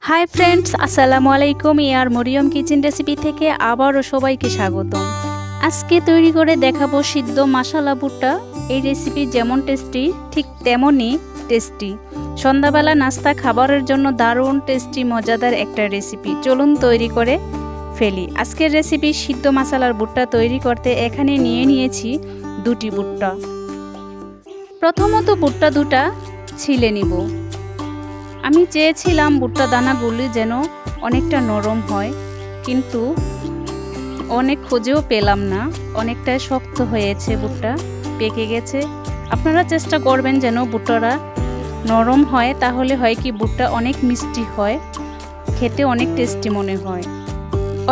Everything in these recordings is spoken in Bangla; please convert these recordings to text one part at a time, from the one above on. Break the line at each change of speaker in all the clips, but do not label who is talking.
হাই ফ্রেন্ডস, আসসালামু আলাইকুম। ইয়ার মরিয়ম কিচেন রেসিপি থেকে আবারও সবাইকে স্বাগতম। আজকে তৈরি করে দেখাবো সিদ্ধ মশালা ভুট্টা। এই রেসিপি যেমন টেস্টি ঠিক তেমনই টেস্টি। সন্ধ্যাবেলা নাস্তা খাবারের জন্য দারুণ টেস্টি মজাদার একটা রেসিপি। চলুন তৈরি করে ফেলি। আজকের রেসিপি সিদ্ধ মশালার ভুট্টা তৈরি করতে এখানে নিয়েছি দুটি ভুট্টা। প্রথমত ভুট্টা দুটা ছিলে নিব। আমি চেয়েছিলাম ভুট্টা দানাগুলি যেন অনেকটা নরম হয়, কিন্তু অনেক খুঁজেও পেলাম না। অনেকটাই শক্ত হয়েছে, ভুট্টা পেকে গেছে। আপনারা চেষ্টা করবেন যেন ভুট্টাটা নরম হয়, তাহলে হয় কি ভুট্টা অনেক মিষ্টি হয়, খেতে অনেক টেস্টি মনে হয়।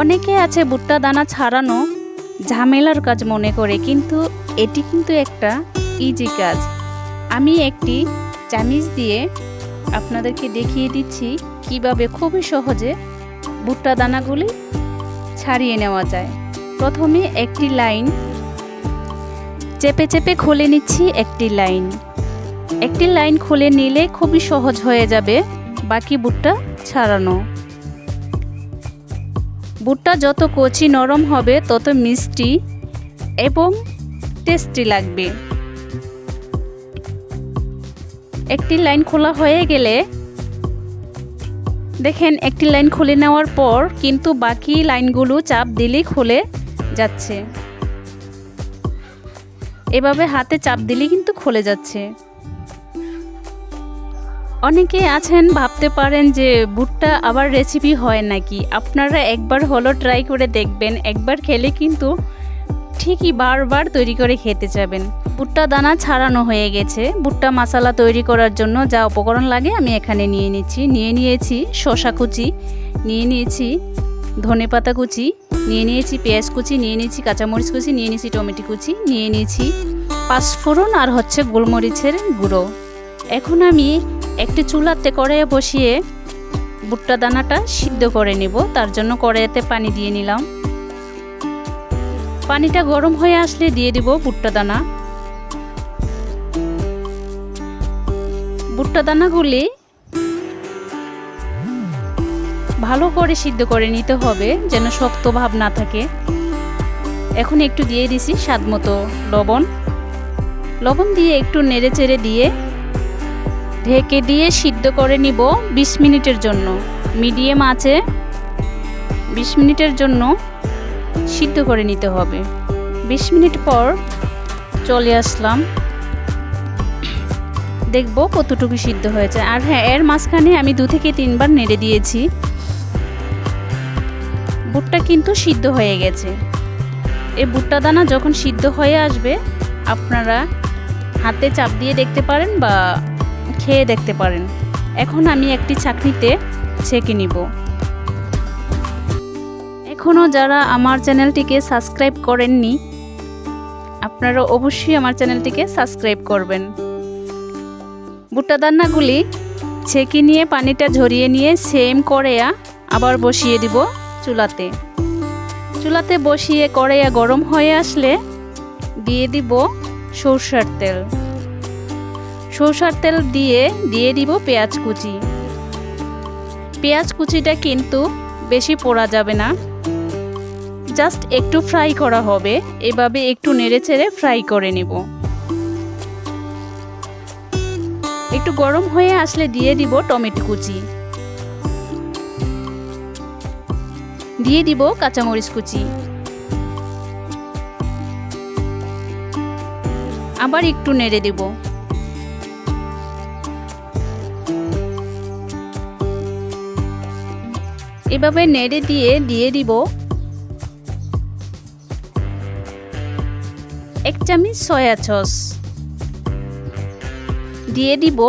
অনেকে আছে ভুট্টা দানা ছাড়ানো ঝামেলার কাজ মনে করে, কিন্তু এটি কিন্তু একটা ইজি কাজ। আমি একটি চামিচ দিয়ে আপনাদেরকে দেখিয়ে দিচ্ছি কিভাবে খুবই সহজে ভুট্টা দানাগুলি ছাড়িয়ে নেওয়া যায়। প্রথমে একটি লাইন চেপে চেপে খুলে নিচ্ছি। একটি লাইন খুলে নিলে খুবই সহজ হয়ে যাবে বাকি ভুট্টা ছাড়ানো। ভুট্টা যত কচি নরম হবে তত মিষ্টি এবং টেস্টি লাগবে। একটি লাইন খোলা হয়ে গেলে দেখেন, একটি লাইন খুলে নেওয়ার পর কিন্তু বাকি লাইনগুলো চাপ দিলেই খুলে যাচ্ছে। এভাবে হাতে চাপ দিলেই কিন্তু খুলে যাচ্ছে। অনেকে আছেন ভাবতে পারেন যে ভুট্টা আবার রেসিপি হয় নাকি। আপনারা একবার হলো ট্রাই করে দেখবেন, একবার খেলে কিন্তু ঠিকই বারবার তৈরি করে খেতে যাবেন। ভুট্টা দানা ছাড়ানো হয়ে গেছে। ভুট্টা মশলা তৈরি করার জন্য যা উপকরণ লাগে আমি এখানে নিয়ে নিয়েছি শসা কুচি, নিয়ে নিয়েছি ধনেপাতা কুচি, নিয়ে নিয়েছি পেঁয়াজ কুচি, নিয়ে নিয়েছি কাঁচামরিচ কুচি, নিয়ে নিয়েছি টমেটো কুচি, নিয়ে নিয়েছি পাঁচফোড়ন আর গোলমরিচের গুঁড়ো। এখন আমি একটি চুলাতে কড়াইয়ে বসিয়ে ভুট্টা দানাটা সিদ্ধ করে নেব। তার জন্য কড়াইতে পানি দিয়ে নিলাম। পানিটা গরম হয়ে আসলে দিয়ে দিব ভুট্টা দানা। ভুট্টা দানাগুলি ভালো করে সিদ্ধ করে নিতে হবে, যেন শক্ত ভাব না থাকে। এখন একটু দিয়ে দিছি স্বাদ মতো লবণ দিয়ে একটু নেড়ে চেড়ে দিয়ে ঢেকে দিয়ে সিদ্ধ করে নিব 20 মিনিটের জন্য। মিডিয়াম আঁচে 20 মিনিটের জন্য সিদ্ধ করে নিতে হবে। 20 মিনিট পর চলে আসলাম, দেখব কতটুকু সিদ্ধ হয়েছে। আর হ্যাঁ, এর মাঝখানে আমি 2 থেকে 3 বার নেড়ে দিয়েছি। ভুট্টা কিন্তু সিদ্ধ হয়ে গেছে। এই ভুট্টা দানা যখন সিদ্ধ হয়ে আসবে আপনারা হাতে চাপ দিয়ে দেখতে পারেন বা খেয়ে দেখতে পারেন। এখন আমি একটি ছাঁকনিতে ছেঁকে নিব। এখনও যারা আমার চ্যানেলটিকে সাবস্ক্রাইব করেননি, আপনারা অবশ্যই আমার চ্যানেলটিকে সাবস্ক্রাইব করবেন। ভুট্টা দানাগুলি ছেঁকে নিয়ে পানিটা ঝরিয়ে নিয়ে সেম কড়াইয়া আবার বসিয়ে দিব চুলাতে বসিয়ে কড়াইয়া গরম হয়ে আসলে দিয়ে দিব সরষের তেল দিয়ে দিব পেঁয়াজ কুচিটা কিন্তু বেশি পোড়া যাবে না, জাস্ট একটু ফ্রাই করা হবে। এভাবে একটু নেড়ে চেড়ে ফ্রাই করে নেব। একটু গরম হয়ে আসলে দিয়ে দিব টমেটো কুচি, দিয়ে দিব কাঁচামরিচ কুচি, আবার একটু নেড়ে দেব। এভাবে নেড়ে দিয়ে দিব 1 চামচ সয়া সস, দিয়ে দিব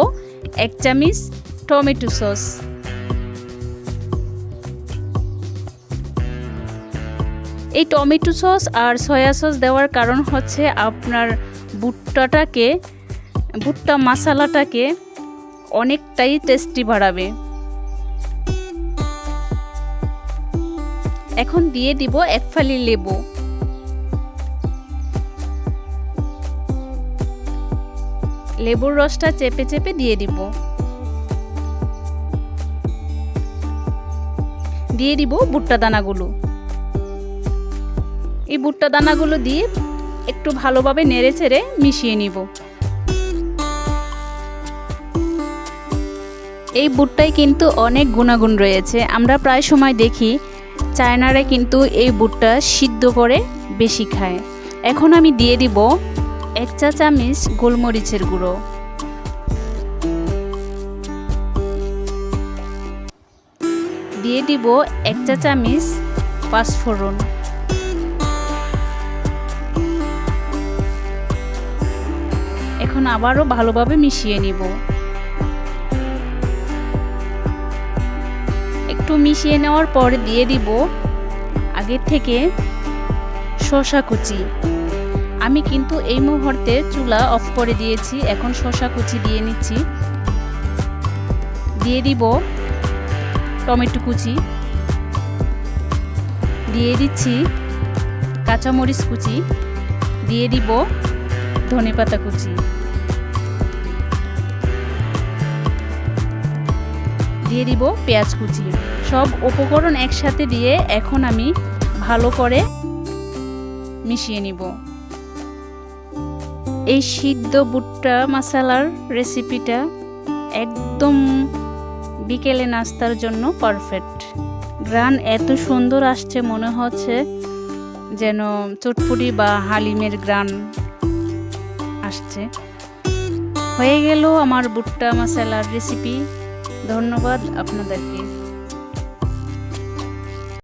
1 চামচ টমেটো সস। এই টমেটো সস আর সয়া সস দেওয়ার কারণ হচ্ছে আপনার ভুট্টা মশলাটাকে অনেকটাই টেস্টি বাড়াবে। এখন দিয়ে দিব 1 ফালি লেবু। লেবুর রসটা চেপে চেপে দিয়ে দিব। দিয়ে দিব ভুট্টা দানাগুলো। এই ভুট্টা দানাগুলো দিয়ে একটু ভালোভাবে নেড়েচেড়ে মিশিয়ে নিব। এই ভুট্টায় কিন্তু অনেক গুণাগুণ রয়েছে। আমরা প্রায় সময় দেখি চায়নারা কিন্তু এই ভুট্টা সিদ্ধ করে বেশি খায়। এখন আমি দিয়ে দিব 1 চা চামচ গোলমরিচের গুঁড়ো, দিয়ে দিব 1 চা চামচ পাঁচফোড়ন, এখন আবারও ভালোভাবে মিশিয়ে নিব। একটু মিশিয়ে নেওয়ার পর দিয়ে দিব আগের থেকে শসা কুচি। আমি কিন্তু এই মুহূর্তে চুলা অফ করে দিয়েছি। এখন শসা কুচি দিয়ে নিচ্ছি। দিয়ে দিব টমেটো কুচি, দিয়ে দিচ্ছি কাঁচামরিচ কুচি, দিয়ে দিব ধনেপাতা কুচি, দিয়ে দিব পেঁয়াজ কুচি। সব উপকরণ একসাথে দিয়ে এখন আমি ভালো করে মিশিয়ে নিব। এই সিদ্ধ ভুট্টা মশলার রেসিপিটা একদম বিকেলে নাস্তার জন্য পারফেক্ট। গ্রান এত সুন্দর আসছে, মনে হচ্ছে যেন চটপটি বা হালিমের গ্রান আসছে। হয়ে গেল আমার ভুট্টা মশলার রেসিপি। ধন্যবাদ আপনাদেরকে।